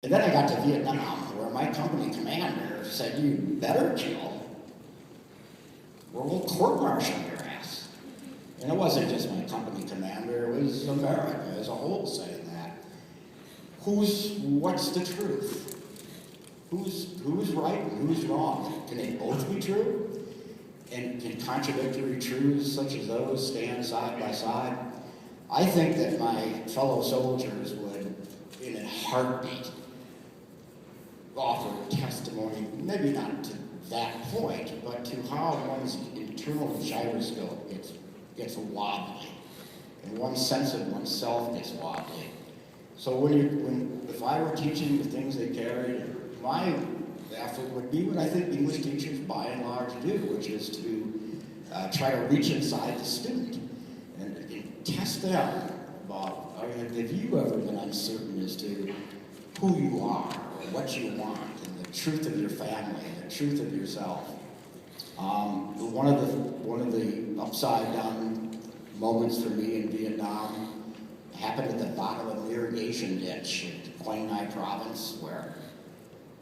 And then I got to Vietnam, where my company commander said, "You better kill, or we'll court-martial your ass." And it wasn't just my company commander, it was America as a whole saying that. What's the truth? Who's right and who's wrong? Can they both be true? And can contradictory truths such as those stand side by side? I think that my fellow soldiers would, in a heartbeat, offer testimony, maybe not to that point, but to how one's internal gyroscope gets wobbly, and one's sense of oneself gets wobbly. So if I were teaching the things they carried, my effort would be what I think English teachers by and large do, which is to try to reach inside the student and test them about, have you ever been uncertain as to who you are, or what you want, and the truth of your family, and the truth of yourself. One of the upside down moments for me in Vietnam happened at the bottom of an irrigation ditch in Quang Ngai province, where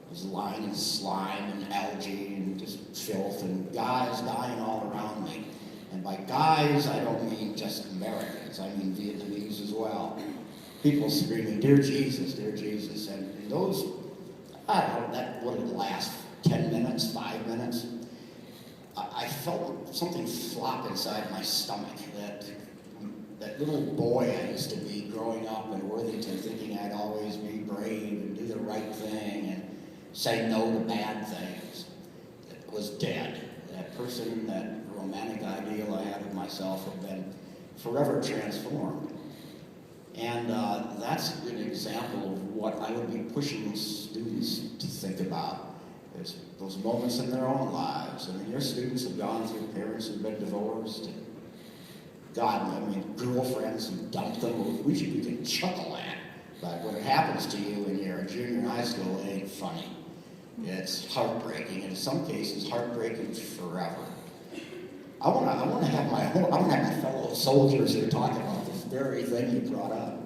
it was lying in slime and algae and just filth, and guys dying all around me. And by guys, I don't mean just Americans, I mean Vietnamese as well. People screaming, "Dear Jesus, dear Jesus." And those, I don't know, that wouldn't last 10 minutes, 5 minutes. I felt something flop inside my stomach, that little boy I used to be growing up in Worthington, thinking I'd always be brave and do the right thing and say no to bad things. It was dead. That person, that romantic ideal I had of myself had been forever transformed. And that's an example of what I would be pushing students to think about. There's those moments in their own lives. I mean, your students have gone through parents who've been divorced, and girlfriends who dumped them, which you can chuckle at. But when it happens to you when you're in junior high school, it ain't funny. It's heartbreaking, and in some cases, heartbreaking forever. I want to have my fellow soldiers here talking about this very thing you brought up.